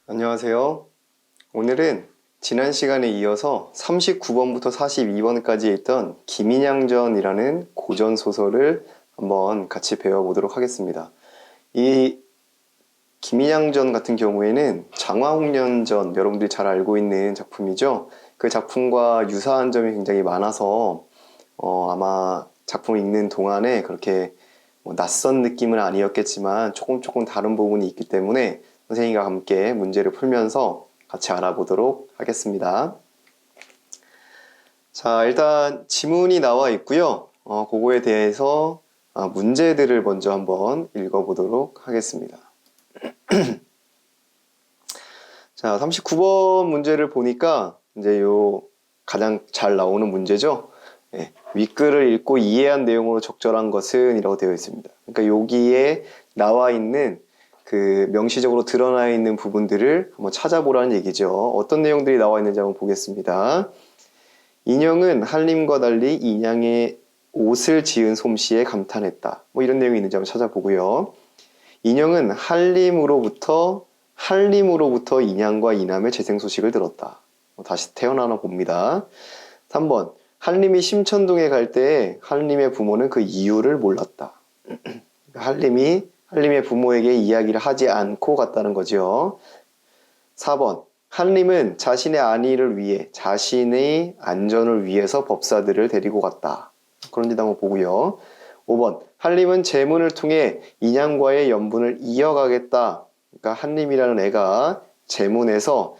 안녕하세요. 오늘은 지난 시간에 이어서 39번부터 42번까지 있던 김인양전이라는 고전 소설을 한번 같이 배워보도록 하겠습니다. 이 김인양전 같은 경우에는 장화홍련전, 여러분들이 잘 알고 있는 작품이죠. 그 작품과 유사한 점이 굉장히 많아서 아마 작품 읽는 동안에 그렇게 낯선 느낌은 아니었겠지만 조금 다른 부분이 있기 때문에 선생님과 함께 문제를 풀면서 같이 알아보도록 하겠습니다. 자, 일단 지문이 나와 있고요. 그거에 대해서 문제들을 먼저 한번 읽어보도록 하겠습니다. 자, 39번 문제를 보니까 이제 요 가장 잘 나오는 문제죠. 네, 윗글을 읽고 이해한 내용으로 적절한 것은 이라고 되어 있습니다. 그러니까 여기에 나와 있는 그 명시적으로 드러나 있는 부분들을 한번 찾아보라는 얘기죠. 어떤 내용들이 나와 있는지 한번 보겠습니다. 인형은 한림과 달리 인양의 옷을 지은 솜씨에 감탄했다. 뭐 이런 내용이 있는지 한번 찾아보고요. 인형은 한림으로부터 인양과 이남의 재생 소식을 들었다. 다시 태어나나 봅니다. 3번 한림이 심천동에 갈 때 한림의 부모는 그 이유를 몰랐다. 한림의 부모에게 이야기를 하지 않고 갔다는 거죠. 4번 한림은 자신의 안위를 위해 자신의 안전을 위해서 법사들을 데리고 갔다. 그런지도 한번 보고요. 5번 한림은 제문을 통해 인양과의 연분을 이어가겠다. 그러니까 한림이라는 애가 제문에서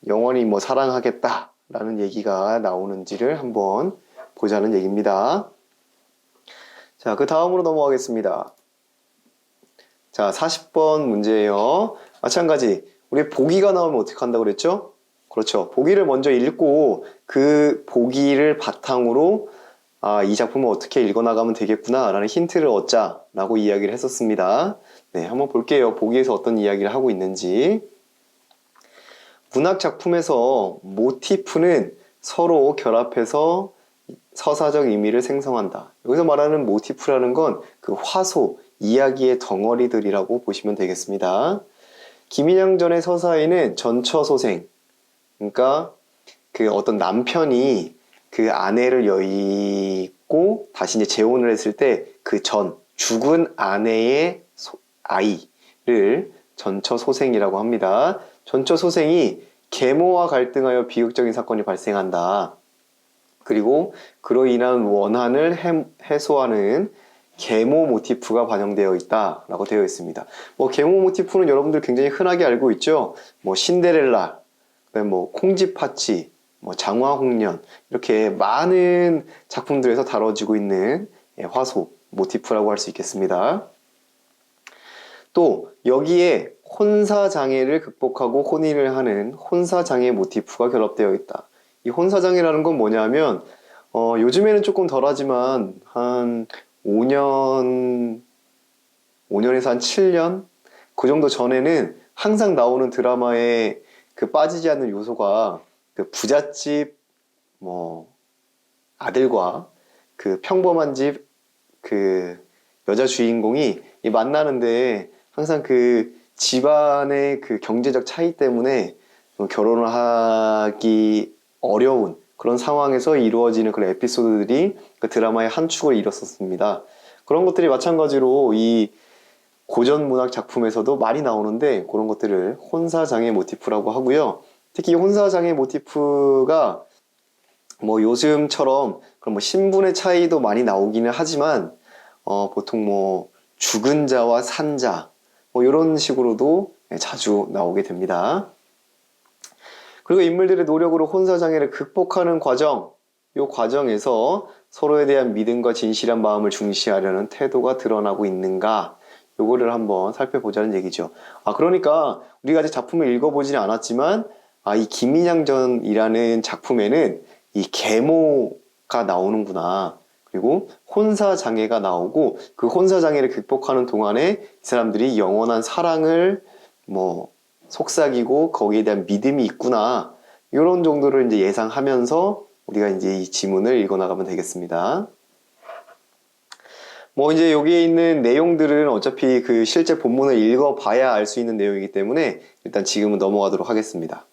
영원히 사랑하겠다 라는 얘기가 나오는지를 한번 보자는 얘기입니다. 자, 그 다음으로 넘어가겠습니다. 자, 40번 문제예요. 마찬가지 우리 보기가 나오면 어떻게 한다고 그랬죠? 그렇죠. 보기를 먼저 읽고 그 보기를 바탕으로 이 작품을 어떻게 읽어나가면 되겠구나 라는 힌트를 얻자 라고 이야기를 했었습니다. 네, 한번 볼게요. 보기에서 어떤 이야기를 하고 있는지. 문학 작품에서 모티프는 서로 결합해서 서사적 의미를 생성한다. 여기서 말하는 모티프라는 건 그 화소, 이야기의 덩어리들이라고 보시면 되겠습니다. 김인양전의 서사에는 전처소생, 그러니까 그 어떤 남편이 그 아내를 여의고 다시 이제 재혼을 했을 때 그 죽은 아내의 아이를 전처소생이라고 합니다. 전처소생이 계모와 갈등하여 비극적인 사건이 발생한다. 그리고 그로 인한 원한을 해소하는 계모 모티프가 반영되어 있다 라고 되어 있습니다. 계모 모티프는 여러분들 굉장히 흔하게 알고 있죠. 신데렐라, 콩쥐파치, 장화홍련 이렇게 많은 작품들에서 다뤄지고 있는 화소 모티프라고 할 수 있겠습니다. 또 여기에 혼사장애를 극복하고 혼인을 하는 혼사장애 모티프가 결합되어 있다. 이 혼사장애라는 건 뭐냐면 요즘에는 조금 덜하지만 한 5년에서 한 7년? 그 정도 전에는 항상 나오는 드라마에 그 빠지지 않는 요소가 그 부잣집 아들과 그 평범한 집 그 여자 주인공이 만나는데 항상 그 집안의 그 경제적 차이 때문에 결혼을 하기 어려운 그런 상황에서 이루어지는 그런 에피소드들이 그 드라마의 한 축을 이뤘었습니다. 그런 것들이 마찬가지로 이 고전 문학 작품에서도 많이 나오는데 그런 것들을 혼사장애 모티프라고 하고요. 특히 이 혼사장애 모티프가 요즘처럼 그런 신분의 차이도 많이 나오기는 하지만 보통 죽은 자와 산 자 이런 식으로도 자주 나오게 됩니다. 그리고 인물들의 노력으로 혼사장애를 극복하는 과정, 이 과정에서 서로에 대한 믿음과 진실한 마음을 중시하려는 태도가 드러나고 있는가, 요거를 한번 살펴보자는 얘기죠. 그러니까 우리가 아직 작품을 읽어보지는 않았지만 이 김인양전이라는 작품에는 이 계모가 나오는구나. 그리고 혼사장애가 나오고 그 혼사장애를 극복하는 동안에 이 사람들이 영원한 사랑을 속삭이고 거기에 대한 믿음이 있구나. 이런 정도를 이제 예상하면서 우리가 이제 이 지문을 읽어 나가면 되겠습니다. 뭐 이제 여기에 있는 내용들은 어차피 그 실제 본문을 읽어봐야 알 수 있는 내용이기 때문에 일단 지금은 넘어가도록 하겠습니다.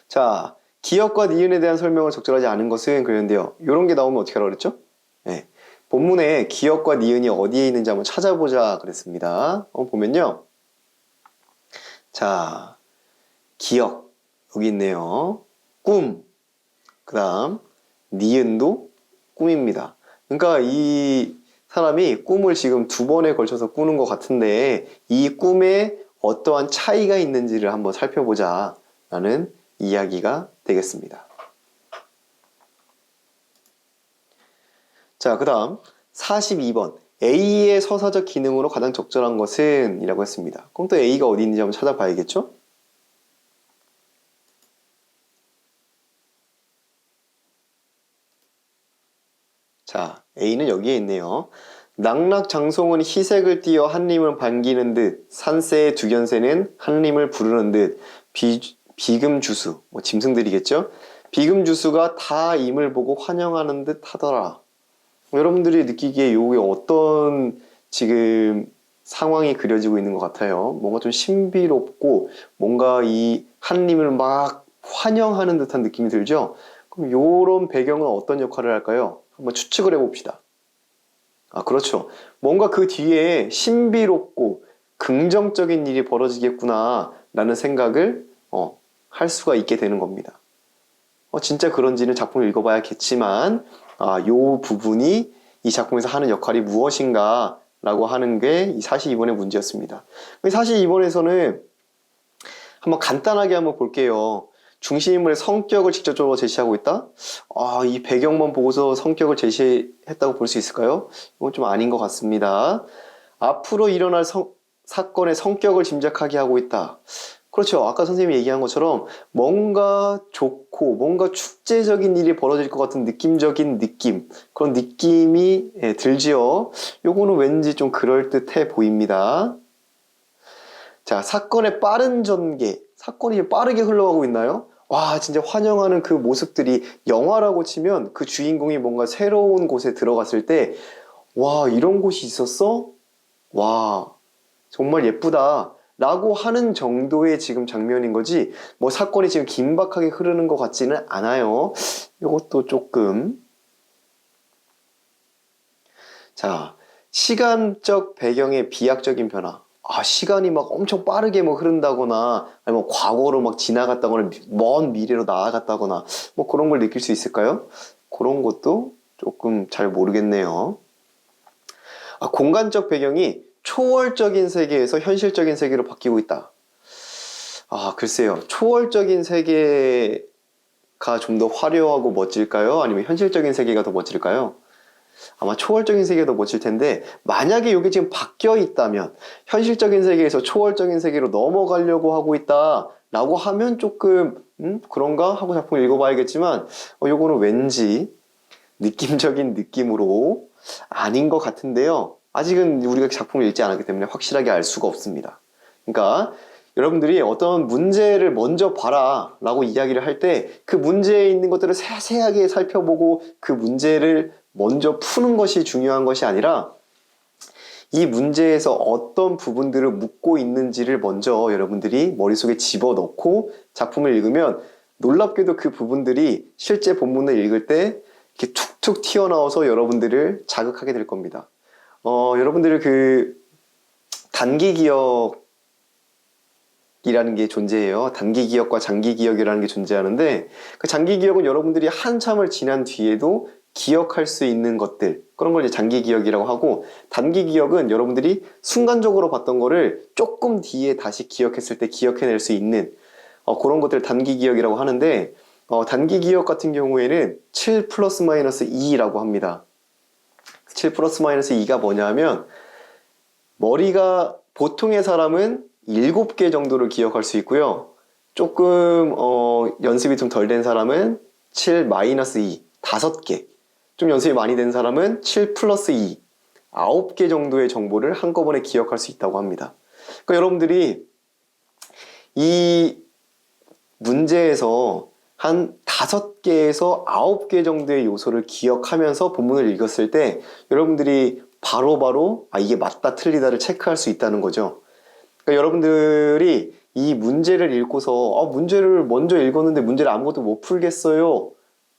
자, 기역과 니은에 대한 설명을 적절하지 않은 것은 그랬는데요. 이런 게 나오면 어떻게 하라고 그랬죠? 네. 본문에 기역과 니은이 어디에 있는지 한번 찾아보자 그랬습니다. 보면요. 자, 기역 여기 있네요. 꿈. 그 다음 니은도 꿈입니다. 그러니까 이 사람이 꿈을 지금 2번에 걸쳐서 꾸는 것 같은데 이 꿈에 어떠한 차이가 있는지를 한번 살펴보자 라는 이야기가 되겠습니다. 자, 그 다음 42번 A의 서사적 기능으로 가장 적절한 것은 이라고 했습니다. 그럼 또 A가 어디 있는지 한번 찾아봐야겠죠? 자, A는 여기에 있네요. 낙락장송은 희색을 띠어 한림을 반기는 듯 산새의 두견새는 한림을 부르는 듯 비금주수, 뭐 짐승들이겠죠? 비금주수가 다 임을 보고 환영하는 듯 하더라. 여러분들이 느끼기에 요게 어떤 지금 상황이 그려지고 있는 것 같아요. 뭔가 좀 신비롭고 뭔가 이 한림을 막 환영하는 듯한 느낌이 들죠? 그럼 요런 배경은 어떤 역할을 할까요? 한번 추측을 해봅시다. 아, 그렇죠. 뭔가 그 뒤에 신비롭고 긍정적인 일이 벌어지겠구나 라는 생각을 할 수가 있게 되는 겁니다. 진짜 그런지는 작품을 읽어봐야겠지만 요 부분이 이 작품에서 하는 역할이 무엇인가 라고 하는 게 이 42번의 문제였습니다. 42번에서는 한번 간단하게 한번 볼게요. 중심인물의 성격을 직접적으로 제시하고 있다? 이 배경만 보고서 성격을 제시했다고 볼 수 있을까요? 이건 좀 아닌 것 같습니다. 앞으로 일어날 사건의 성격을 짐작하게 하고 있다. 그렇죠. 아까 선생님이 얘기한 것처럼 뭔가 좋고 뭔가 축제적인 일이 벌어질 것 같은 느낌적인 느낌, 그런 느낌이 들지요. 요거는 왠지 좀 그럴듯해 보입니다. 자, 사건의 빠른 전개. 사건이 빠르게 흘러가고 있나요? 와, 진짜 환영하는 그 모습들이 영화라고 치면 그 주인공이 뭔가 새로운 곳에 들어갔을 때, 와, 이런 곳이 있었어? 와, 정말 예쁘다. 라고 하는 정도의 지금 장면인 거지, 뭐 사건이 지금 긴박하게 흐르는 것 같지는 않아요. 이것도 조금. 자, 시간적 배경의 비약적인 변화. 시간이 막 엄청 빠르게 뭐 흐른다거나, 아니면 과거로 막 지나갔다거나, 먼 미래로 나아갔다거나, 뭐 그런 걸 느낄 수 있을까요? 그런 것도 조금 잘 모르겠네요. 공간적 배경이 초월적인 세계에서 현실적인 세계로 바뀌고 있다. 글쎄요. 초월적인 세계가 좀 더 화려하고 멋질까요? 아니면 현실적인 세계가 더 멋질까요? 아마 초월적인 세계가 더 멋질 텐데, 만약에 이게 지금 바뀌어 있다면 현실적인 세계에서 초월적인 세계로 넘어가려고 하고 있다 라고 하면 조금 그런가? 하고 작품을 읽어봐야겠지만 요거는 왠지 느낌적인 느낌으로 아닌 것 같은데요. 아직은 우리가 작품을 읽지 않았기 때문에 확실하게 알 수가 없습니다. 그러니까 여러분들이 어떤 문제를 먼저 봐라 라고 이야기를 할 때 그 문제에 있는 것들을 세세하게 살펴보고 그 문제를 먼저 푸는 것이 중요한 것이 아니라 이 문제에서 어떤 부분들을 묻고 있는지를 먼저 여러분들이 머릿속에 집어넣고 작품을 읽으면 놀랍게도 그 부분들이 실제 본문을 읽을 때 이렇게 툭툭 튀어나와서 여러분들을 자극하게 될 겁니다. 여러분들을 그 단기 기억이라는 게 존재해요. 단기 기억과 장기 기억이라는 게 존재하는데 그 장기 기억은 여러분들이 한참을 지난 뒤에도 기억할 수 있는 것들, 그런 걸 이제 장기 기억이라고 하고, 단기 기억은 여러분들이 순간적으로 봤던 거를 조금 뒤에 다시 기억했을 때 기억해낼 수 있는 그런 것들 단기 기억이라고 하는데, 단기 기억 같은 경우에는 7 플러스 마이너스 2라고 합니다. 7 플러스 마이너스 2가 뭐냐면, 머리가 보통의 사람은 7개 정도를 기억할 수 있고요. 조금 연습이 좀 덜 된 사람은 7 마이너스 2, 5개. 좀 연습이 많이 된 사람은 7 플러스 2, 9개 정도의 정보를 한꺼번에 기억할 수 있다고 합니다. 그러니까 여러분들이 이 문제에서 한 5개에서 9개 정도의 요소를 기억하면서 본문을 읽었을 때 여러분들이 바로바로 이게 맞다 틀리다를 체크할 수 있다는 거죠. 그러니까 여러분들이 이 문제를 읽고서 문제를 먼저 읽었는데 문제를 아무것도 못 풀겠어요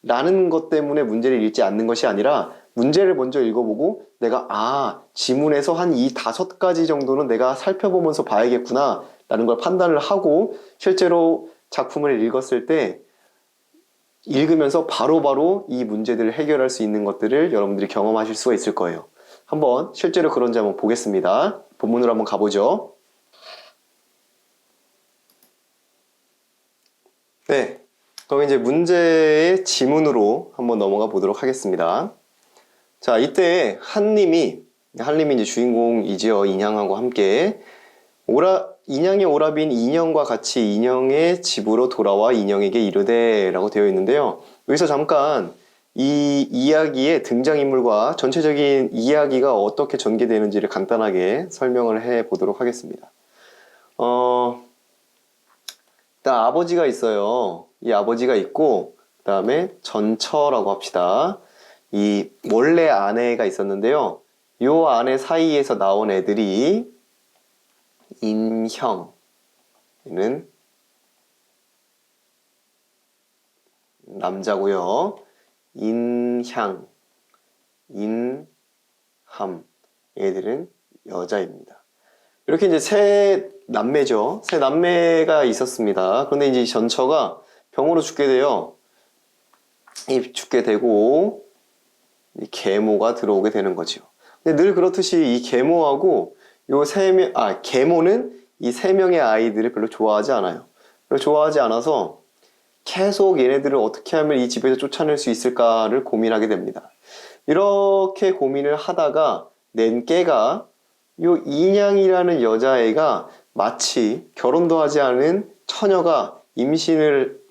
라는 것 때문에 문제를 읽지 않는 것이 아니라 문제를 먼저 읽어보고 내가 지문에서 한 이 5가지 정도는 내가 살펴보면서 봐야겠구나 라는 걸 판단을 하고 실제로 작품을 읽었을 때 읽으면서 바로바로 이 문제들을 해결할 수 있는 것들을 여러분들이 경험하실 수가 있을 거예요. 한번 실제로 그런지 한번 보겠습니다. 본문으로 한번 가보죠. 네, 그럼 이제 문제의 지문으로 한번 넘어가 보도록 하겠습니다. 자, 이때 한님이 이제 주인공이지요. 인형하고 함께 인양의 오라빈 인형과 같이 인형의 집으로 돌아와 인형에게 이르되 라고 되어 있는데요. 여기서 잠깐 이 이야기의 등장인물과 전체적인 이야기가 어떻게 전개되는지를 간단하게 설명을 해 보도록 하겠습니다. 일단 아버지가 있어요. 이 아버지가 있고 그 다음에 전처라고 합시다. 이 원래 아내가 있었는데요. 요 아내 사이에서 나온 애들이 인형, 얘는 남자고요. 인향, 인함, 얘들은 여자입니다. 이렇게 이제 세 남매죠. 세 남매가 있었습니다. 그런데 이제 전처가 병으로 죽게 돼요. 죽게 되고 이 계모가 들어오게 되는 거죠. 근데 늘 그렇듯이 이 계모하고 계모는 이 3명의 아이들을 별로 좋아하지 않아요. 별로 좋아하지 않아서 계속 얘네들을 어떻게 하면 이 집에서 쫓아낼 수 있을까를 고민하게 됩니다. 이렇게 고민을 하다가 낸 깨가 요 인양이라는 여자애가 마치 결혼도 하지 않은 처녀가 임신을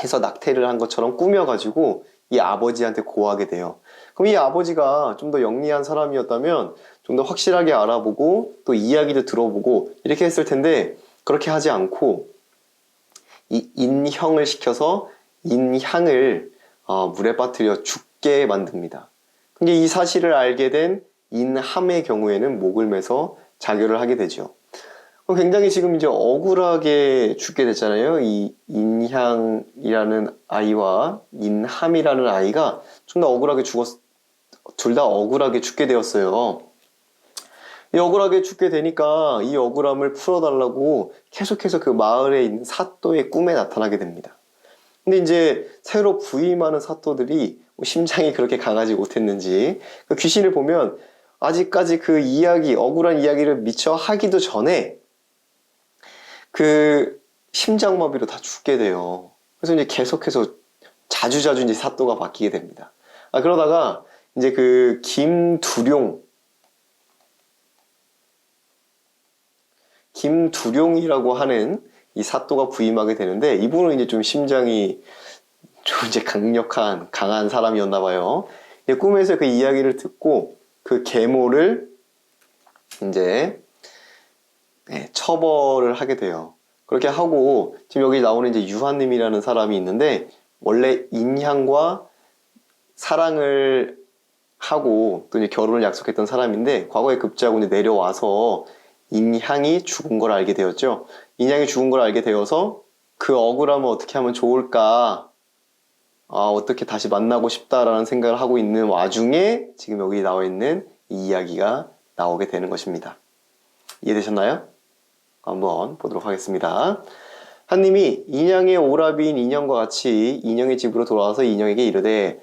해서 낙태를 한 것처럼 꾸며가지고 이 아버지한테 고하게 돼요. 그럼 이 아버지가 좀 더 영리한 사람이었다면 좀 더 확실하게 알아보고 또 이야기도 들어보고 이렇게 했을 텐데 그렇게 하지 않고 이 인형을 시켜서 인향을 물에 빠뜨려 죽게 만듭니다. 근데 이 사실을 알게 된 인함의 경우에는 목을 매서 자결을 하게 되죠. 굉장히 지금 이제 억울하게 죽게 됐잖아요. 이 인향이라는 아이와 인함이라는 아이가 둘 다 억울하게 죽게 되었어요. 이 억울하게 죽게 되니까 이 억울함을 풀어달라고 계속해서 그 마을에 있는 사또의 꿈에 나타나게 됩니다. 근데 이제 새로 부임하는 사또들이 심장이 그렇게 강하지 못했는지 그 귀신을 보면 아직까지 그 억울한 이야기를 미처 하기도 전에 그 심장마비로 다 죽게 돼요. 그래서 이제 계속해서 자주자주 이제 사또가 바뀌게 됩니다. 그러다가 이제 그 김두룡이라고 하는 이 사또가 부임하게 되는데 이분은 이제 좀 심장이 좀 이제 강한 사람이었나 봐요. 꿈에서 그 이야기를 듣고 그 계모를 이제 처벌을 하게 돼요. 그렇게 하고 지금 여기 나오는 이제 유한님이라는 사람이 있는데 원래 인향과 사랑을 하고 또 이제 결혼을 약속했던 사람인데 과거에 급제하고 이제 내려와서 인향이 죽은 걸 알게 되었죠. 인향이 죽은 걸 알게 되어서 그 억울함을 어떻게 하면 좋을까? 어떻게 다시 만나고 싶다라는 생각을 하고 있는 와중에 지금 여기 나와 있는 이 이야기가 나오게 되는 것입니다. 이해되셨나요? 한번 보도록 하겠습니다. 한님이 인양의 오라비인 인형과 같이 인형의 집으로 돌아와서 인형에게 이르되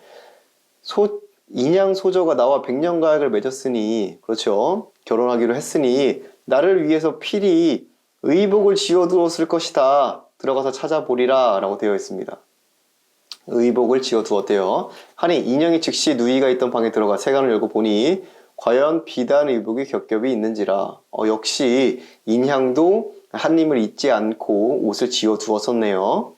인양 소저가 나와 백년가약을 맺었으니 그렇죠. 결혼하기로 했으니 나를 위해서 필히 의복을 지어두었을 것이다. 들어가서 찾아보리라 라고 되어 있습니다. 의복을 지어두었대요. 하니 인형이 즉시 누이가 있던 방에 들어가 세간을 열고 보니 과연 비단 의복이 겹겹이 있는지라. 역시 인향도 한님을 잊지 않고 옷을 지어두었었네요.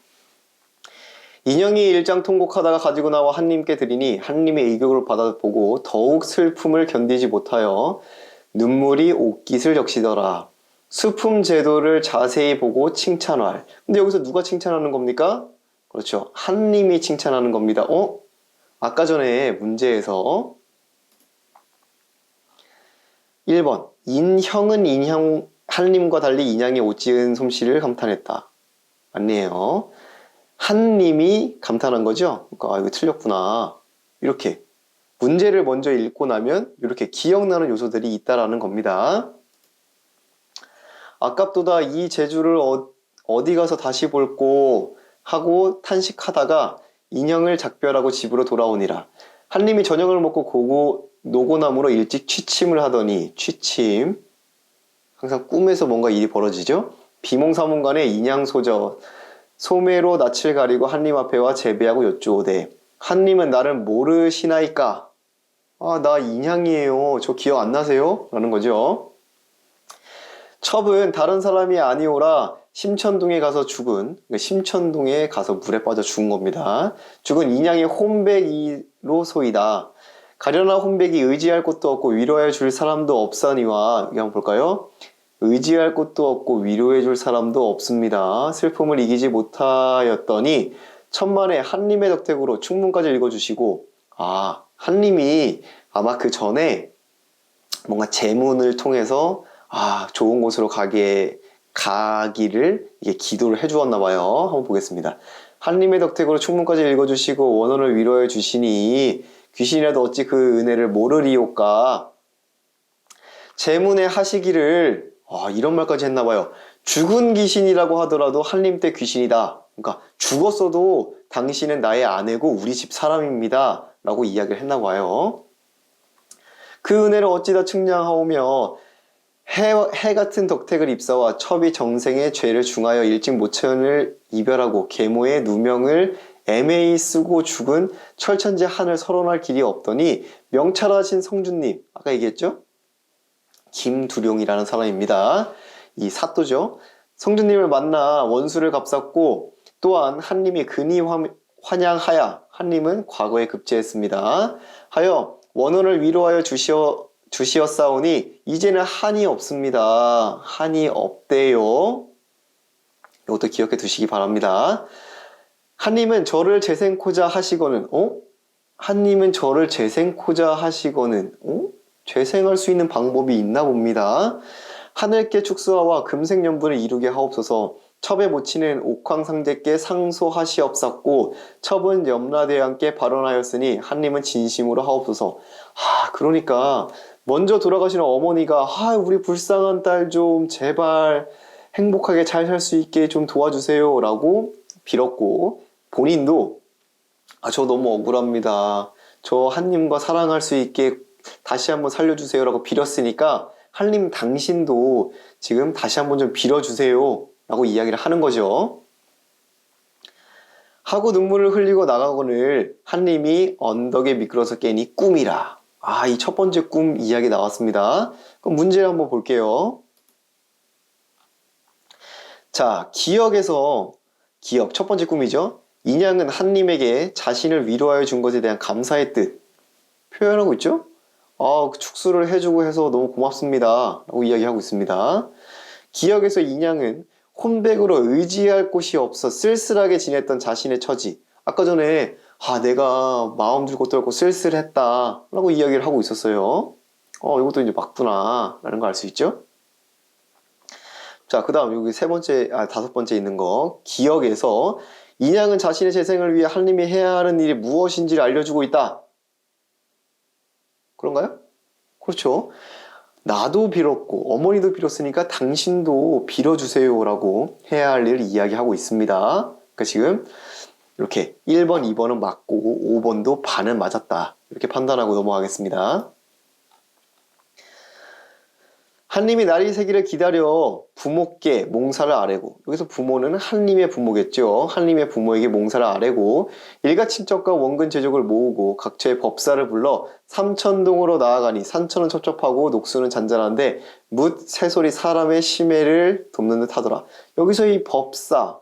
인형이 일장 통곡하다가 가지고 나와 한님께 드리니 한님의 의격을 받아보고 더욱 슬픔을 견디지 못하여 눈물이 옷깃을 적시더라. 수품 제도를 자세히 보고 칭찬할. 근데 여기서 누가 칭찬하는 겁니까? 그렇죠. 한님이 칭찬하는 겁니다. 아까 전에 문제에서 1번 인형은 한님과 달리 인양의 옷 지은 솜씨를 감탄했다. 맞네요. 한님이 감탄한 거죠? 그러니까 이거 틀렸구나. 이렇게 문제를 먼저 읽고 나면 이렇게 기억나는 요소들이 있다라는 겁니다. 아깝도다 이 제주를 어디 가서 다시 볼꼬 하고 탄식하다가 인형을 작별하고 집으로 돌아오니라. 한님이 저녁을 먹고 노고나무로 일찍 취침을 하더니 취침 항상 꿈에서 뭔가 일이 벌어지죠. 비몽사몽간에 인양소저 소매로 낯을 가리고 한님 앞에 와 제배하고 여쭈오되 한님은 나를 모르시나이까? 나 인양이에요. 저 기억 안 나세요? 라는 거죠. 첩은 다른 사람이 아니오라 심천동에 가서 심천동에 가서 물에 빠져 죽은 겁니다. 죽은 인양의 혼백이로소이다. 가련한 혼백이 의지할 곳도 없고 위로해 줄 사람도 없사니와 여기 한번 볼까요? 의지할 곳도 없고 위로해 줄 사람도 없습니다. 슬픔을 이기지 못하였더니 천만에 한님의 덕택으로 충문까지 읽어주시고 한님이 아마 그 전에 뭔가 제문을 통해서 좋은 곳으로 가기를 이게 기도를 해주었나 봐요. 한번 보겠습니다. 한님의 덕택으로 충문까지 읽어주시고 원혼을 위로해 주시니 귀신이라도 어찌 그 은혜를 모르리오까. 제문에 하시기를 이런 말까지 했나 봐요. 죽은 귀신이라고 하더라도 한님 때 귀신이다. 그러니까 죽었어도 당신은 나의 아내고 우리 집 사람입니다. 라고 이야기를 했나 봐요. 그 은혜를 어찌다 측량하오며 해 같은 덕택을 입사와 첩이 정생의 죄를 중하여 일찍 모천을 이별하고 계모의 누명을 애매히 쓰고 죽은 철천지 한을 서론할 길이 없더니 명찰하신 성주님, 아까 얘기했죠? 김두룡이라는 사람입니다. 이 사또죠. 성주님을 만나 원수를 갚았고 또한 한님이 근히 환양하야 한님은 과거에 급제했습니다. 하여 원혼을 위로하여 주시었사오니 이제는 한이 없습니다. 한이 없대요. 이것도 기억해 두시기 바랍니다. 한님은 저를 재생코자 하시거는 한님은 저를 재생코자 하시거는 재생할 수 있는 방법이 있나 봅니다. 하늘께 축수하와 금생연분을 이루게 하옵소서. 첩에 모치는 옥황상제께 상소하시옵사고 첩은 염라대왕께 발언하였으니 한님은 진심으로 하옵소서. 그러니까 먼저 돌아가시는 어머니가 우리 불쌍한 딸 좀 제발 행복하게 잘 살 수 있게 좀 도와주세요 라고 빌었고 본인도 저 너무 억울합니다. 저 한님과 사랑할 수 있게 다시 한번 살려주세요 라고 빌었으니까 한님 당신도 지금 다시 한번 좀 빌어주세요 라고 이야기를 하는 거죠. 하고 눈물을 흘리고 나가거늘 한님이 언덕에 미끄러서 깨니 꿈이라. 이 첫 번째 꿈 이야기 나왔습니다. 그럼 문제를 한번 볼게요. 자, 기억 첫 번째 꿈이죠. 인양은 한님에게 자신을 위로하여 준 것에 대한 감사의 뜻 표현하고 있죠. 축수를 해주고 해서 너무 고맙습니다 라고 이야기하고 있습니다. 기억에서 인양은 혼백으로 의지할 곳이 없어 쓸쓸하게 지냈던 자신의 처지, 아까 전에 내가 마음 줄 곳도 없고 쓸쓸했다 라고 이야기를 하고 있었어요. 이것도 이제 맞구나 라는 걸 알 수 있죠. 자, 그 다음 여기 다섯 번째 있는 거, 기억에서 인양은 자신의 재생을 위해 한님이 해야 하는 일이 무엇인지를 알려주고 있다. 그런가요? 그렇죠. 나도 빌었고 어머니도 빌었으니까 당신도 빌어주세요 라고 해야 할 일을 이야기하고 있습니다. 그러니까 지금 이렇게 1번, 2번은 맞고 5번도 반은 맞았다 이렇게 판단하고 넘어가겠습니다. 한님이 날이 새기를 기다려 부모께 몽사를 아뢰고, 여기서 부모는 한님의 부모겠죠. 한님의 부모에게 몽사를 아뢰고 일가친척과 원근 제족을 모으고 각처의 법사를 불러 삼천동으로 나아가니 산천은 첩첩하고 녹수는 잔잔한데 묻 새소리 사람의 심해를 돕는 듯 하더라. 여기서 이 법사는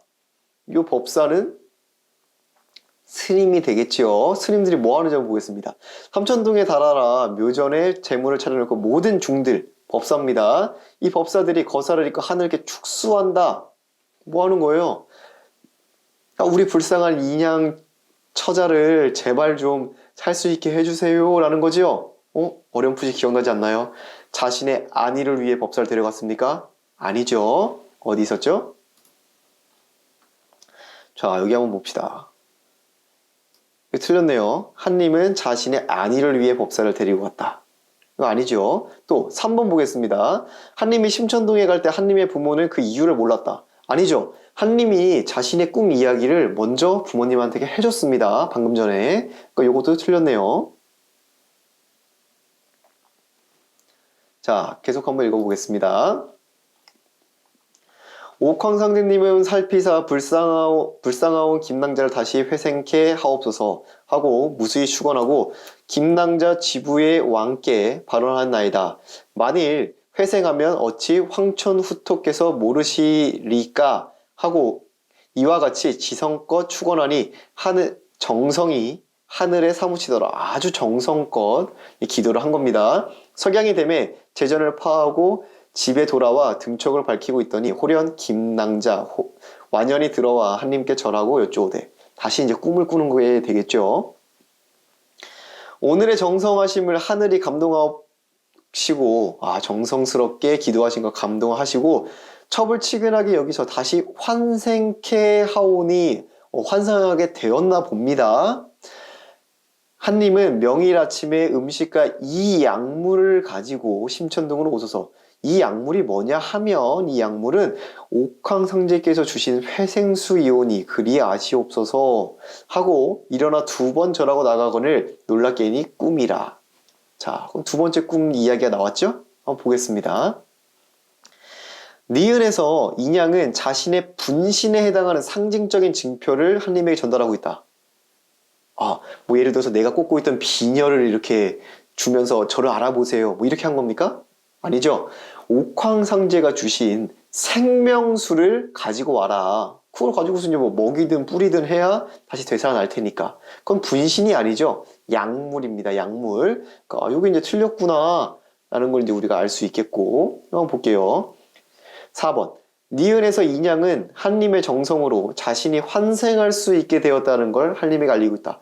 스님이 되겠죠. 스님들이 뭐 하는지 한번 보겠습니다. 삼천동에 달아라 묘전에 재물을 차려놓고 모든 중들 법사입니다. 이 법사들이 거사를 입고 하늘께 축수한다. 뭐 하는 거예요? 우리 불쌍한 인양 처자를 제발 좀 살 수 있게 해주세요 라는 거지요. 어렴풋이 기억나지 않나요? 자신의 안위를 위해 법사를 데려갔습니까? 아니죠. 어디 있었죠? 자, 여기 한번 봅시다. 틀렸네요. 한님은 자신의 안위를 위해 법사를 데리고 갔다. 이거 아니죠. 또 3번 보겠습니다. 한님이 심천동에 갈 때 한님의 부모는 그 이유를 몰랐다. 아니죠. 한님이 자신의 꿈 이야기를 먼저 부모님한테 해줬습니다. 방금 전에. 그러니까 요것도 틀렸네요. 자, 계속 한번 읽어보겠습니다. 옥황상제님은 살피사 불쌍하온 김낭자를 다시 회생케 하옵소서 하고 무수히 축원하고 김낭자 지부의 왕께 발언하나이다. 만일 회생하면 어찌 황천후토께서 모르시리까 하고 이와 같이 지성껏 축원하니 정성이 하늘에 사무치더라. 아주 정성껏 기도를 한 겁니다. 석양이 되매 제전을 파하고 집에 돌아와 등촉을 밝히고 있더니 호련 김낭자 완연히 들어와 한님께 절하고 여쭈오되. 다시 이제 꿈을 꾸는 거에 되겠죠. 오늘의 정성하심을 하늘이 감동하시고 정성스럽게 기도하신 거 감동하시고 첩을 치근하게 여기서 다시 환생케 하오니 환상하게 되었나 봅니다. 한님은 명일 아침에 음식과 이 약물을 가지고 심천동으로 오소서. 이 약물이 뭐냐 하면 이 약물은 옥황상제께서 주신 회생수이오니 그리 아시옵소서 하고 일어나 2번 절하고 나가거늘 놀랍게니 꿈이라. 자, 그럼 2번째 꿈 이야기가 나왔죠? 한번 보겠습니다. 니은에서 인양은 자신의 분신에 해당하는 상징적인 증표를 한님에게 전달하고 있다. 뭐 예를 들어서 내가 꽂고 있던 비녀를 이렇게 주면서 저를 알아보세요. 뭐 이렇게 한 겁니까? 아니죠. 옥황상제가 주신 생명수를 가지고 와라. 그걸 가지고서 이제 뭐 먹이든 뿌리든 해야 다시 되살아날 테니까. 그건 분신이 아니죠. 약물입니다. 약물. 그러니까 여기 이제 틀렸구나 라는 걸 이제 우리가 알 수 있겠고. 한번 볼게요. 4번. 니은에서 인양은 한님의 정성으로 자신이 환생할 수 있게 되었다는 걸 한님에게 알리고 있다.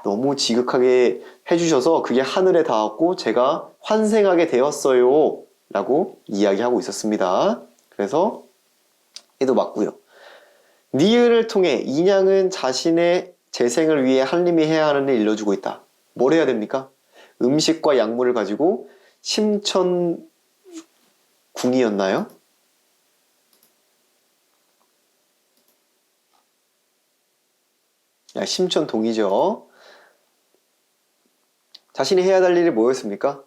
너무 지극하게 해주셔서 그게 하늘에 닿았고 제가 환생하게 되었어요 라고 이야기하고 있었습니다. 그래서 얘도 맞고요. 니은을 통해 인양은 자신의 재생을 위해 한님이 해야 하는 일을 일러주고 있다. 뭘 해야 됩니까? 음식과 약물을 가지고 심천궁이었나요? 심천동이죠. 자신이 해야 할 일이 뭐였습니까?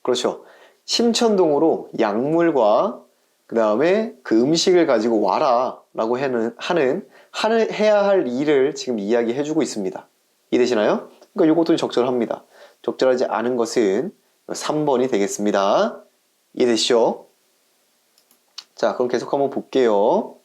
그렇죠. 심천동으로 약물과 그 다음에 그 음식을 가지고 와라 라고 해야 할 일을 지금 이야기해주고 있습니다. 이해되시나요? 그러니까 이것도 적절합니다. 적절하지 않은 것은 3번이 되겠습니다. 이해되시죠? 자, 그럼 계속 한번 볼게요.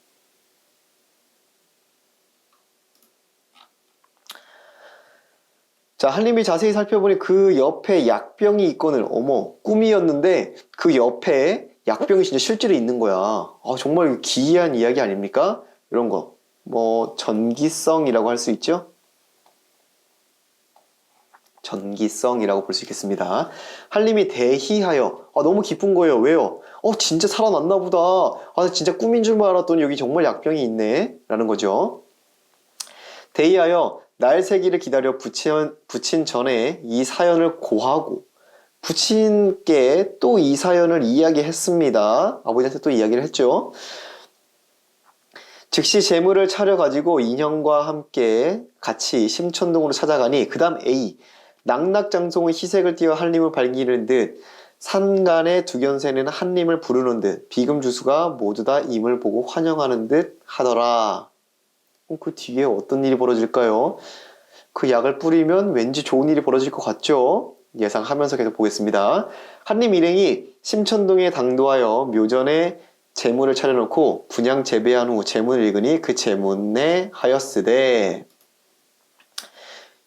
자, 한림이 자세히 살펴보니 그 옆에 약병이 있거늘. 어머, 꿈이었는데 그 옆에 약병이 진짜 실제로 있는 거야. 정말 기이한 이야기 아닙니까? 이런 거. 뭐 전기성이라고 할 수 있죠? 전기성이라고 볼 수 있겠습니다. 한림이 대희하여. 너무 기쁜 거예요. 왜요? 진짜 살아났나 보다. 진짜 꿈인 줄만 알았더니 여기 정말 약병이 있네. 라는 거죠. 대희하여 날새기를 기다려 부친 전에 이 사연을 고하고 부친께 또 이 사연을 이야기했습니다. 아버지한테 또 이야기를 했죠. 즉시 재물을 차려가지고 인형과 함께 같이 심천동으로 찾아가니 그 다음 A 낙낙장송의 희색을 띄어 한림을 밝히는 듯 산간의 두견새는 한림을 부르는 듯 비금주수가 모두 다 임을 보고 환영하는 듯 하더라. 그 뒤에 어떤 일이 벌어질까요? 그 약을 뿌리면 왠지 좋은 일이 벌어질 것 같죠? 예상하면서 계속 보겠습니다. 한림 일행이 심천동에 당도하여 묘전에 제문을 차려놓고 분양 재배한 후 제문을 읽으니 그 제문에 하였으되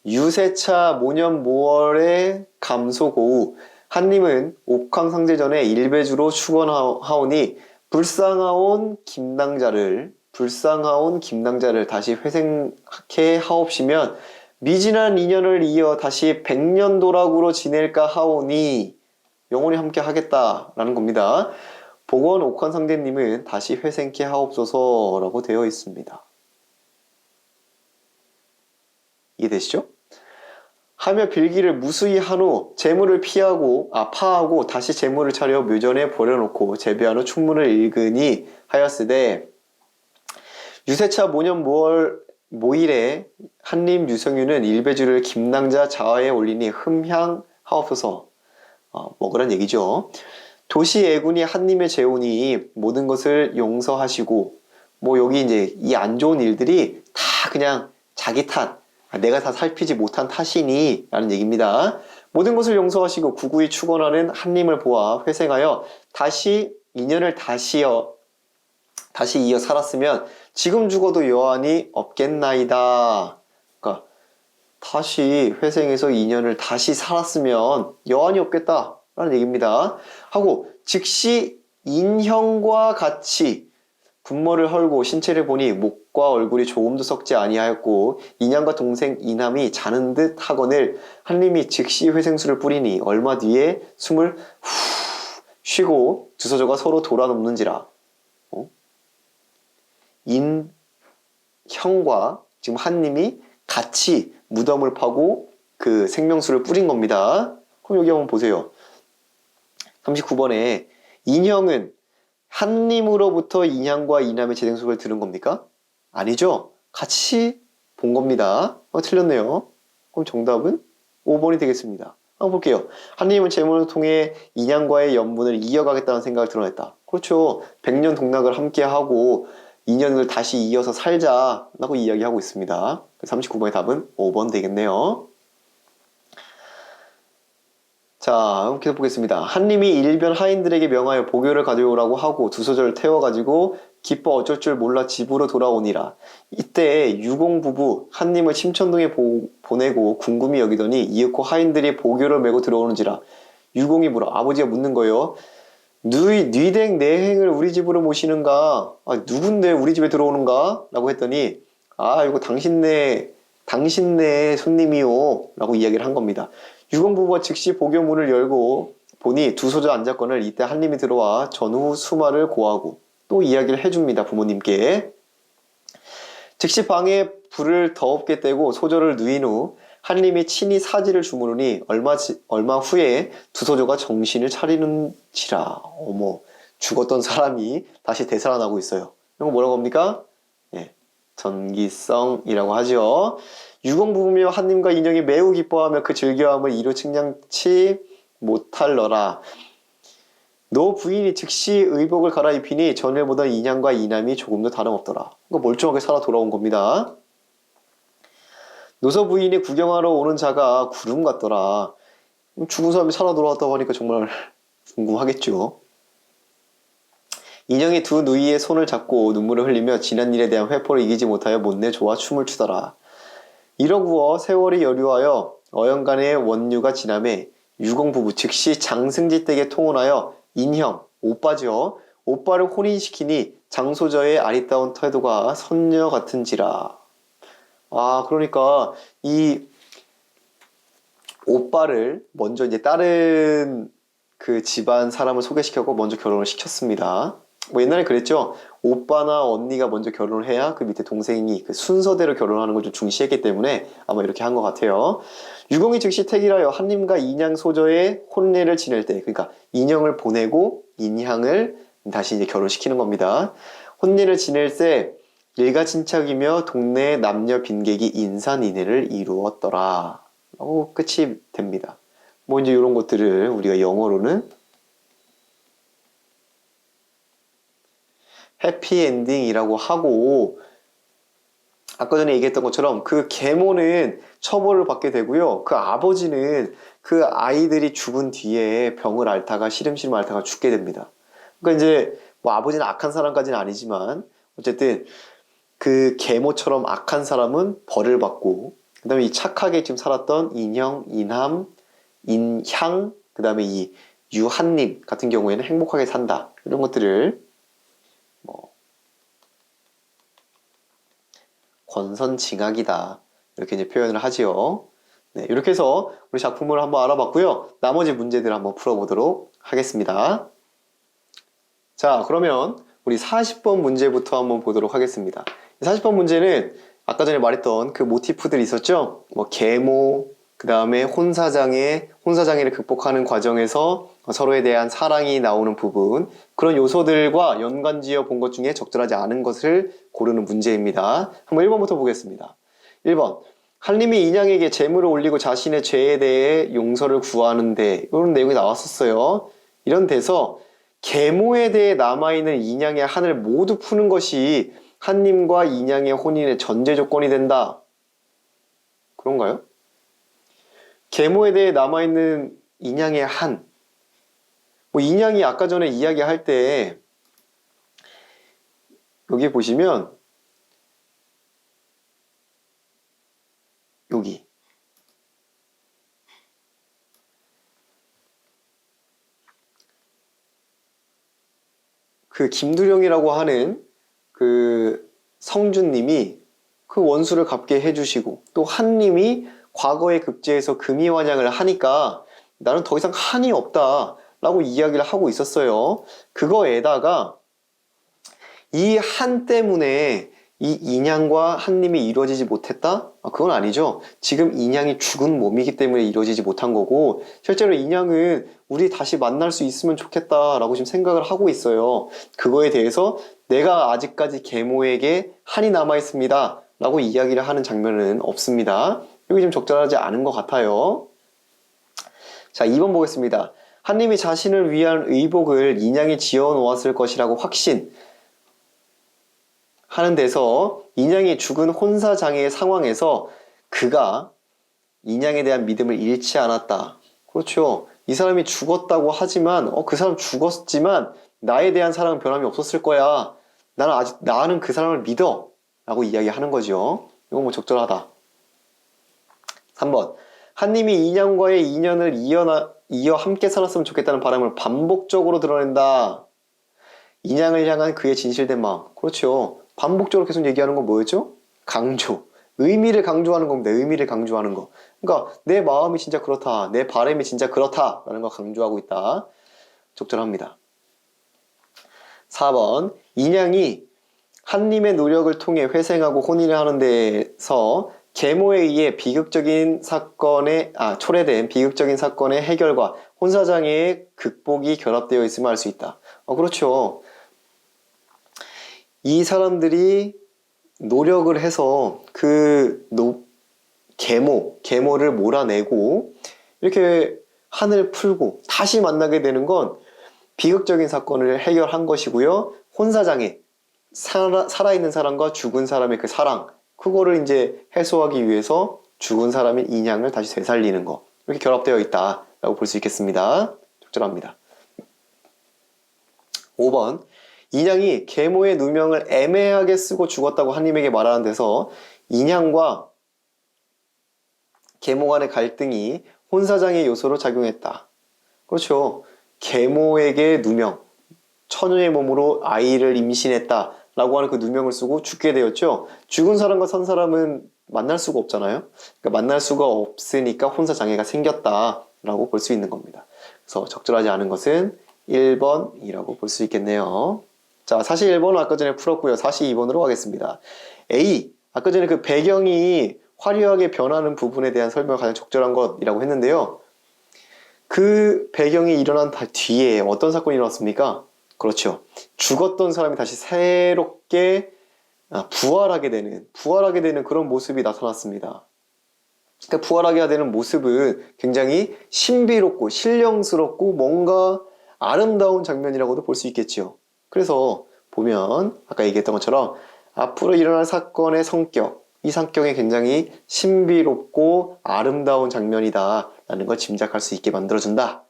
유세차 모년 모월의 감소고우 한림은 옥황상제전에 일배주로 축원하오니 불쌍하온 김낭자를 불쌍하온 김낭자를 다시 회생케 하옵시면 미진한 인연을 이어 다시 백년도락으로 지낼까 하오니 영원히 함께 하겠다라는 겁니다. 복원 옥환상대님은 다시 회생케 하옵소서라고 되어 있습니다. 이해되시죠? 하며 빌기를 무수히 한 후 재물을 파하고 다시 재물을 차려 묘전에 버려놓고 재배한 후 충문을 읽으니 하였으되 유세차 모년 모일에 한림 유성윤은 일배주를 김낭자 자화에 올리니 흠향하옵소서. 먹으란 얘기죠. 도시 애군이 한님의 재혼이 모든 것을 용서하시고 여기 이제 이 안 좋은 일들이 다 그냥 자기 탓, 내가 다 살피지 못한 탓이니 라는 얘기입니다. 모든 것을 용서하시고 구구이 축원하는 한님을 보아 회생하여 다시 인연을 다시 이어 살았으면 지금 죽어도 여한이 없겠나이다. 그러니까 다시 회생해서 인연을 다시 살았으면 여한이 없겠다 라는 얘기입니다. 하고 즉시 인형과 같이 분모를 헐고 신체를 보니 목과 얼굴이 조금도 썩지 아니하였고 인양과 동생 이남이 자는 듯 하거늘 한림이 즉시 회생수를 뿌리니 얼마 뒤에 숨을 후 쉬고 두서저가 서로 돌아눕는지라. 인형과 지금 한님이 같이 무덤을 파고 그 생명수를 뿌린 겁니다. 그럼 여기 한번 보세요. 39번에 인형은 한님으로부터 인양과 이남의 재생수를 들은 겁니까? 아니죠. 같이 본 겁니다. 틀렸네요. 그럼 정답은 5번이 되겠습니다. 한번 볼게요. 한님은 재물을 통해 인양과의 연분을 이어가겠다는 생각을 드러냈다. 그렇죠. 100년 동락을 함께하고 인연을 다시 이어서 살자라고 이야기하고 있습니다. 39번의 답은 5번 되겠네요. 자, 계속 보겠습니다. 한님이 일변 하인들에게 명하여 보교를 가져오라고 하고 두소절을 태워가지고 기뻐 어쩔 줄 몰라 집으로 돌아오니라. 이때 유공 부부 한님을 침천동에 보내고 궁금히 여기더니 이윽고 하인들이 보교를 메고 들어오는지라. 유공이 물어 아버지가 묻는 거예요. 뉘댕 내행을 우리 집으로 모시는가? 누군데 우리 집에 들어오는가? 라고 했더니 이거 당신네 손님이요 라고 이야기를 한 겁니다. 유공부부가 즉시 보교문을 열고 보니 두소절 앉았거늘 이때 한님이 들어와 전후 수마를 고하고 또 이야기를 해줍니다. 부모님께. 즉시 방에 불을 더없게 떼고 소절을 누인 후 한님이 친히 사지를 주무르니 얼마 후에 두소조가 정신을 차리는지라. 어머, 죽었던 사람이 다시 되살아나고 있어요. 이거 뭐라고 합니까? 전기성이라고 하죠. 유공부부며 한님과 인형이 매우 기뻐하며 그 즐겨함을 이루 측량치 못할러라. 너 부인이 즉시 의복을 갈아입히니 전에 보던 인양과 이남이 조금도 다름없더라. 그러니까 멀쩡하게 살아 돌아온 겁니다. 노서 부인이 구경하러 오는 자가 구름 같더라. 죽은 사람이 살아 돌아왔다고 하니까 정말 궁금하겠죠. 인형이 두 누이의 손을 잡고 눈물을 흘리며 지난 일에 대한 회포를 이기지 못하여 못내 좋아 춤을 추더라. 이러구어 세월이 여류하여 어연간의 원류가 지남에 유공부부 즉시 장승지댁에 통혼하여 인형, 오빠죠. 오빠를 혼인시키니 장소저의 아리따운 태도가 선녀 같은지라. 그러니까 이 오빠를 먼저 이제 다른 그 집안 사람을 소개시켰고 먼저 결혼을 시켰습니다. 옛날에 그랬죠. 오빠나 언니가 먼저 결혼을 해야 그 밑에 동생이 그 순서대로 결혼하는 걸 좀 중시했기 때문에 아마 이렇게 한 것 같아요. 유공이 즉시 택일하여 한님과 인양 소저의 혼례를 지낼 때, 그러니까 인형을 보내고 인향을 다시 이제 결혼시키는 겁니다. 혼례를 지낼 때 일가친척이며 동네 남녀 빈객이 인산인해를 이루었더라. 라고 끝이 됩니다. 이제 이런 것들을 우리가 영어로는 해피엔딩이라고 하고, 아까 전에 얘기했던 것처럼 그 계모는 처벌을 받게 되고요. 그 아버지는 그 아이들이 죽은 뒤에 병을 앓다가 시름시름 앓다가 죽게 됩니다. 그러니까 이제 아버지는 악한 사람까지는 아니지만 어쨌든 그 계모처럼 악한 사람은 벌을 받고, 그 다음에 이 착하게 지금 살았던 인형, 인함, 인향, 그 다음에 이 유한님 같은 경우에는 행복하게 산다. 이런 것들을 권선징악이다. 이렇게 이제 표현을 하지요. 네, 이렇게 해서 우리 작품을 한번 알아봤고요. 나머지 문제들을 한번 풀어보도록 하겠습니다. 자, 그러면 우리 40번 문제부터 한번 보도록 하겠습니다. 40번 문제는 아까 전에 말했던 그 모티프들이 있었죠? 뭐 계모, 그 다음에 혼사장애를 극복하는 과정에서 서로에 대한 사랑이 나오는 부분, 그런 요소들과 연관지어 본 것 중에 적절하지 않은 것을 고르는 문제입니다. 한번 1번부터 보겠습니다. 1번. 한림이 인양에게 재물을 올리고 자신의 죄에 대해 용서를 구하는데, 이런 내용이 나왔었어요. 이런 데서 계모에 대해 남아있는 인양의 한을 모두 푸는 것이 한님과 인양의 혼인의 전제 조건이 된다. 그런가요? 계모에 대해 남아있는 인양의 한. 뭐 인양이 아까 전에 이야기할 때 여기 보시면 여기 그 김두령이라고 하는 그 성준님이 그 원수를 갚게 해주시고 또 한님이 과거의 급제에서 금이환양을 하니까 나는 더 이상 한이 없다 라고 이야기를 하고 있었어요. 그거에다가 이 한 때문에 이 인양과 한님이 이루어지지 못했다? 그건 아니죠. 지금 인양이 죽은 몸이기 때문에 이루어지지 못한 거고 실제로 인양은 우리 다시 만날 수 있으면 좋겠다 라고 지금 생각을 하고 있어요. 그거에 대해서 내가 아직까지 계모에게 한이 남아있습니다 라고 이야기를 하는 장면은 없습니다. 여기 좀 적절하지 않은 것 같아요. 자, 2번 보겠습니다. 한님이 자신을 위한 의복을 인양이 지어 놓았을 것이라고 확신 하는 데서 인양이 죽은 혼사장애의 상황에서 그가 인양에 대한 믿음을 잃지 않았다. 그렇죠. 이 사람이 죽었다고 하지만 그 사람 죽었지만 나에 대한 사랑은 변함이 없었을 거야. 나는 그 사람을 믿어 라고 이야기하는 거죠. 이건 뭐 적절하다. 3번. 한님이 인양과의 인연을 이어 함께 살았으면 좋겠다는 바람을 반복적으로 드러낸다. 인양을 향한 그의 진실된 마음. 그렇죠. 반복적으로 계속 얘기하는 건 뭐였죠? 강조. 의미를 강조하는 겁니다. 의미를 강조하는 거. 그러니까 내 마음이 진짜 그렇다. 내 바람이 진짜 그렇다. 라는 걸 강조하고 있다. 적절합니다. 4번. 인양이 한님의 노력을 통해 회생하고 혼인을 하는 데서 계모에 의해 초래된 비극적인 사건의 해결과 혼사장애의 극복이 결합되어 있음을 알 수 있다. 그렇죠. 이 사람들이 노력을 해서 계모를 몰아내고 이렇게 한을 풀고 다시 만나게 되는 건 비극적인 사건을 해결한 것이고요. 혼사장애, 살아있는 사람과 죽은 사람의 그 사랑, 그거를 이제 해소하기 위해서 죽은 사람인 인양을 다시 되살리는 거, 이렇게 결합되어 있다라고 볼 수 있겠습니다. 적절합니다. 5번. 인양이 계모의 누명을 애매하게 쓰고 죽었다고 한님에게 말하는 데서 인양과 계모 간의 갈등이 혼사장애 요소로 작용했다. 그렇죠. 계모에게 누명, 처녀의 몸으로 아이를 임신했다 라고 하는 그 누명을 쓰고 죽게 되었죠. 죽은 사람과 산 사람은 만날 수가 없잖아요. 그러니까 만날 수가 없으니까 혼사장애가 생겼다 라고 볼 수 있는 겁니다. 그래서 적절하지 않은 것은 1번이라고 볼 수 있겠네요. 자, 41번은 아까 전에 풀었고요. 42번으로 가겠습니다. A. 아까 전에 그 배경이 화려하게 변하는 부분에 대한 설명이 가장 적절한 것이라고 했는데요. 그 배경이 일어난 뒤에 어떤 사건이 일어났습니까? 그렇죠. 죽었던 사람이 다시 새롭게 부활하게 되는 그런 모습이 나타났습니다. 그러니까 부활하게 되는 모습은 굉장히 신비롭고 신령스럽고 뭔가 아름다운 장면이라고도 볼 수 있겠죠. 그래서 보면 아까 얘기했던 것처럼 앞으로 일어날 사건의 성격, 이 성격이 굉장히 신비롭고 아름다운 장면이다 라는 걸 짐작할 수 있게 만들어준다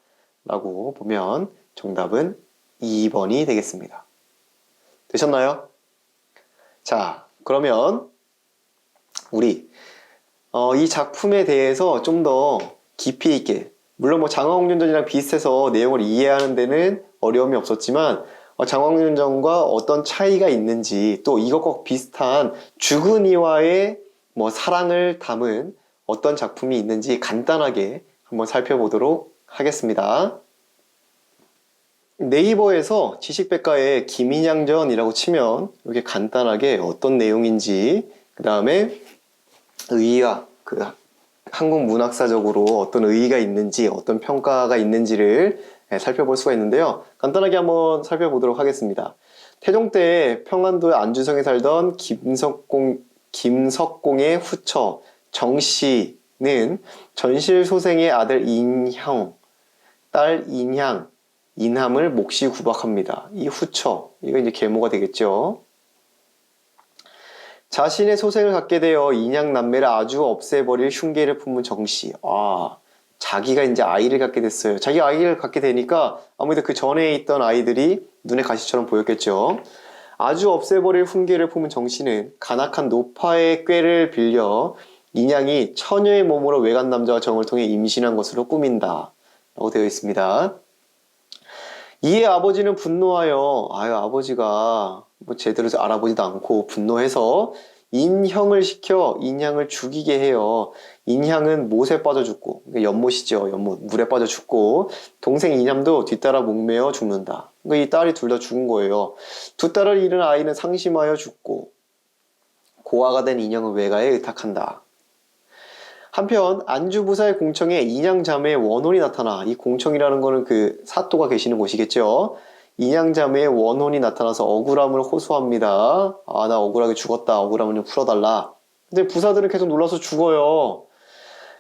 라고 보면 정답은 2번이 되겠습니다. 되셨나요? 자, 그러면 우리 이 작품에 대해서 좀 더 깊이 있게, 물론 뭐 장화홍련전이랑 비슷해서 내용을 이해하는 데는 어려움이 없었지만 장화홍련전과 어떤 차이가 있는지, 또 이것과 비슷한 죽은 이와의 뭐 사랑을 담은 어떤 작품이 있는지 간단하게 한번 살펴보도록 하겠습니다. 네이버에서 지식백과에 김인양전이라고 치면 이렇게 간단하게 어떤 내용인지, 그 다음에 의의와 그 한국 문학사적으로 어떤 의의가 있는지, 어떤 평가가 있는지를 살펴볼 수가 있는데요. 간단하게 한번 살펴보도록 하겠습니다. 태종 때 평안도 안주성에 살던 김석공의 후처 정씨는 전실 소생의 아들 인형, 딸 인함을 몫이 구박합니다. 이 후처, 이거 이제 계모가 되겠죠. 자신의 소생을 갖게 되어 인양 남매를 아주 없애버릴 흉계를 품은 정씨. 자기가 이제 아이를 갖게 됐어요. 자기 아이를 갖게 되니까 아무래도 그 전에 있던 아이들이 눈에 가시처럼 보였겠죠. 아주 없애버릴 흉계를 품은 정씨는 간악한 노파의 꾀를 빌려 인양이 처녀의 몸으로 외간 남자와 정을 통해 임신한 것으로 꾸민다 라고 되어 있습니다. 이에 아버지는 분노하여 아버지가 뭐 제대로 알아보지도 않고 분노해서 인형을 시켜 인양을 죽이게 해요. 인향은 못에 빠져 죽고, 연못이죠. 연못, 물에 빠져 죽고, 동생 인함도 뒤따라 목매어 죽는다. 이 딸이 둘 다 죽은 거예요. 두 딸을 잃은 아이는 상심하여 죽고, 고아가 된 인형은 외가에 의탁한다. 한편 안주부사의 공청에 인양자매의 원혼이 나타나, 이 공청이라는 거는 그 사또가 계시는 곳이겠죠. 인양자매의 원혼이 나타나서 억울함을 호소합니다. 나 억울하게 죽었다. 억울함을 좀 풀어달라. 근데 부사들은 계속 놀라서 죽어요.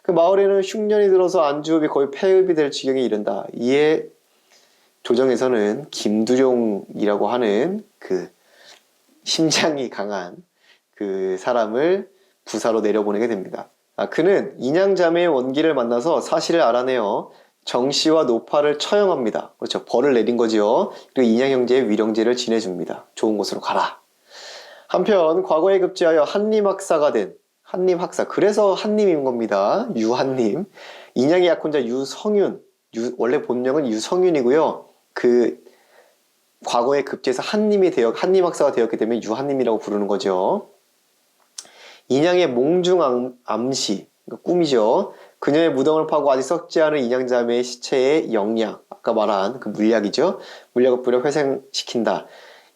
그 마을에는 흉년이 들어서 안주업이 거의 폐업이 될 지경에 이른다. 이에 조정에서는 김두룡이라고 하는 그 심장이 강한 그 사람을 부사로 내려보내게 됩니다. 그는 인양자매의 원기를 만나서 사실을 알아내어 정씨와 노파를 처형합니다. 그렇죠. 벌을 내린 거지요. 그리고 인양 형제의 위령제를 지내줍니다. 좋은 곳으로 가라. 한편 과거에 급제하여 한림학사가 된 한림학사, 그래서 한림인 겁니다. 유한림. 인양의 약혼자 유성윤, 원래 본명은 유성윤이고요. 그 과거에 급제해서 한림학사가 되었기 때문에 유한림이라고 부르는 거죠. 인양의 몽중암시, 꿈이죠. 그녀의 무덤을 파고 아직 썩지 않은 인양자매의 시체에 영양, 아까 말한 그 물약이죠. 물약을 뿌려 회생시킨다.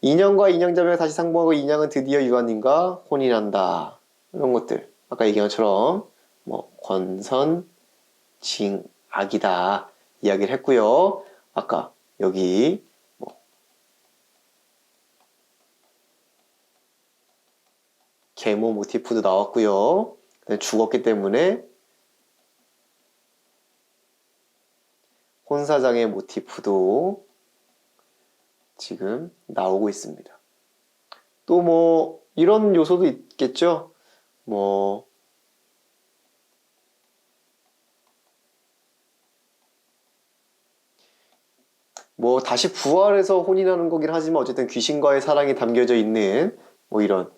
인형과 인양자매가 다시 상봉하고 인양은 드디어 유한님과 혼인한다. 이런 것들, 아까 얘기한 것처럼 뭐 권선징악이다 이야기를 했고요. 아까 여기 뭐 계모 모티프도 나왔고요. 죽었기 때문에 혼사장의 모티프도 지금 나오고 있습니다. 또 뭐 이런 요소도 있겠죠. 뭐 다시 부활해서 혼인하는 거긴 하지만 어쨌든 귀신과의 사랑이 담겨져 있는 뭐 이런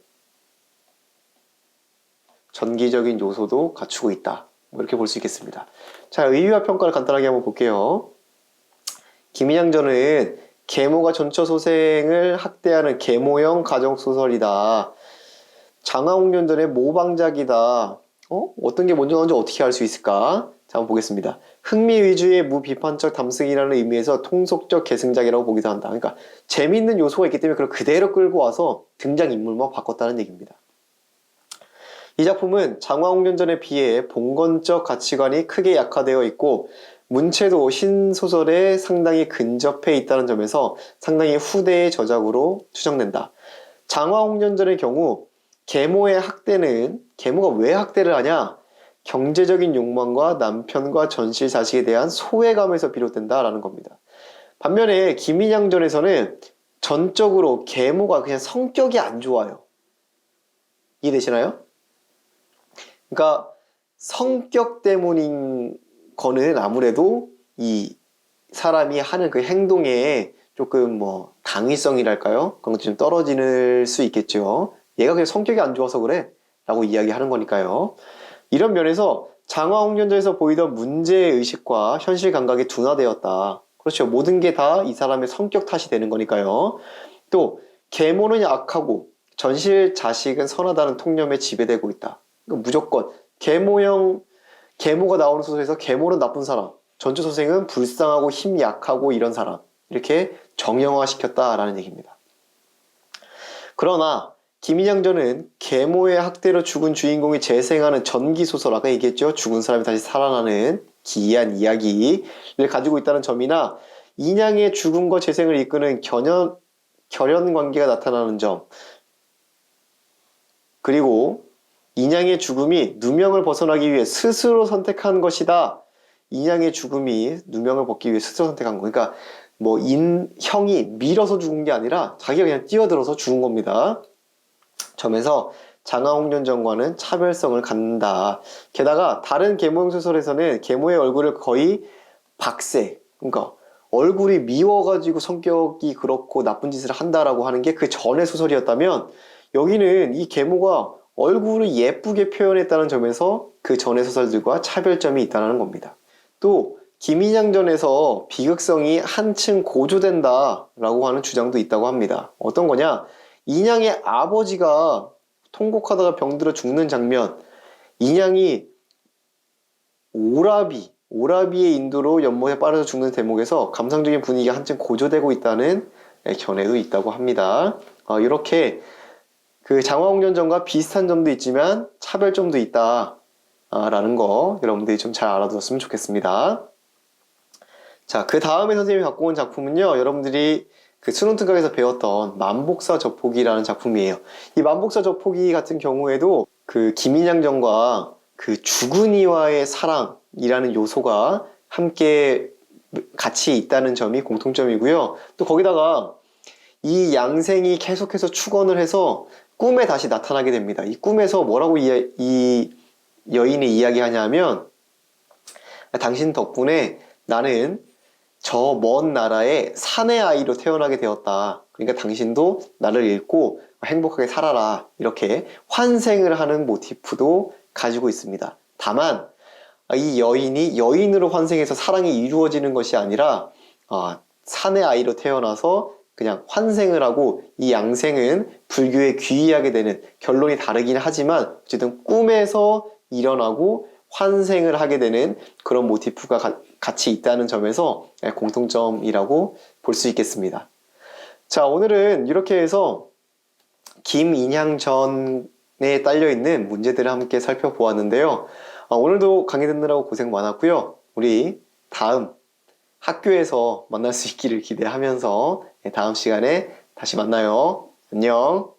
전기적인 요소도 갖추고 있다. 뭐 이렇게 볼 수 있겠습니다. 자, 의의와 평가를 간단하게 한번 볼게요. 김인양전은 계모가 전처 소생을 학대하는 계모형 가정소설이다. 장화홍련전의 모방작이다. 어떤 게 먼저 나온지 어떻게 알 수 있을까? 자, 한번 보겠습니다. 흥미 위주의 무비판적 탐승이라는 의미에서 통속적 계승작이라고 보기도 한다. 그러니까 재미있는 요소가 있기 때문에 그걸 그대로 끌고 와서 등장인물만 바꿨다는 얘기입니다. 이 작품은 장화홍련전에 비해 봉건적 가치관이 크게 약화되어 있고 문체도 신소설에 상당히 근접해 있다는 점에서 상당히 후대의 저작으로 추정된다. 장화홍련전의 경우 계모의 학대는, 계모가 왜 학대를 하냐? 경제적인 욕망과 남편과 전실 자식에 대한 소외감에서 비롯된다라는 겁니다. 반면에 김인양전에서는 전적으로 계모가 그냥 성격이 안 좋아요. 이해되시나요? 그러니까 성격 때문인 거는 아무래도 이 사람이 하는 그 행동에 조금 뭐 당위성이랄까요? 그런 것도 좀 떨어질 수 있겠죠. 얘가 그냥 성격이 안 좋아서 그래 라고 이야기하는 거니까요. 이런 면에서 장화홍련전에서 보이던 문제의식과 현실 감각이 둔화되었다. 그렇죠. 모든 게 다 이 사람의 성격 탓이 되는 거니까요. 또 계모는 악하고 전실 자식은 선하다는 통념에 지배되고 있다. 그러니까 무조건 계모가 나오는 소설에서 계모는 나쁜 사람, 전조선생은 불쌍하고 힘 약하고 이런 사람, 이렇게 정형화시켰다라는 얘기입니다. 그러나 김인양전은 계모의 학대로 죽은 주인공이 재생하는 전기소설, 아까 얘기했죠. 죽은 사람이 다시 살아나는 기이한 이야기를 가지고 있다는 점이나 인양의 죽음과 재생을 이끄는 결연 관계가 나타나는 점, 그리고 인양의 죽음이 누명을 벗어나기 위해 스스로 선택한 것이다. 인양의 죽음이 누명을 벗기 위해 스스로 선택한 거. 그러니까 뭐 형이 밀어서 죽은 게 아니라 자기가 그냥 뛰어들어서 죽은 겁니다. 점에서 장하홍련전과는 차별성을 갖는다. 게다가 다른 계모형 소설에서는 계모의 얼굴을 거의 박색, 그러니까 얼굴이 미워가지고 성격이 그렇고 나쁜 짓을 한다라고 하는 게 그 전의 소설이었다면, 여기는 이 계모가 얼굴을 예쁘게 표현했다는 점에서 그 전의 소설들과 차별점이 있다는 겁니다. 또 김인양전에서 비극성이 한층 고조된다 라고 하는 주장도 있다고 합니다. 어떤 거냐, 인양의 아버지가 통곡하다가 병들어 죽는 장면, 인양이 오라비의 인도로 연못에 빠져서 죽는 대목에서 감상적인 분위기가 한층 고조되고 있다는 견해도 있다고 합니다. 이렇게 그 장화홍련전과 비슷한 점도 있지만 차별점도 있다 라는 거 여러분들이 좀 잘 알아두었으면 좋겠습니다. 자, 그 다음에 선생님이 갖고 온 작품은요, 여러분들이 그 수능 특강에서 배웠던 만복사 저포기라는 작품이에요. 이 만복사 저포기 같은 경우에도 그 김인양전과 그 주근이와의 사랑이라는 요소가 함께 같이 있다는 점이 공통점이고요. 또 거기다가 이 양생이 계속해서 축원을 해서 꿈에 다시 나타나게 됩니다. 이 꿈에서 뭐라고 이 여인이 이야기하냐면, 당신 덕분에 나는 저 먼 나라의 사내 아이로 태어나게 되었다. 그러니까 당신도 나를 잃고 행복하게 살아라. 이렇게 환생을 하는 모티프도 가지고 있습니다. 다만 이 여인이 여인으로 환생해서 사랑이 이루어지는 것이 아니라 사내 아이로 태어나서 그냥 환생을 하고, 이 양생은 불교에 귀의하게 되는, 결론이 다르긴 하지만 어쨌든 꿈에서 일어나고 환생을 하게 되는 그런 모티프가 같이 있다는 점에서 공통점이라고 볼 수 있겠습니다. 자, 오늘은 이렇게 해서 김인양전에 딸려있는 문제들을 함께 살펴보았는데요. 오늘도 강의 듣느라고 고생 많았고요. 우리 다음 학교에서 만날 수 있기를 기대하면서 다음 시간에 다시 만나요. 안녕.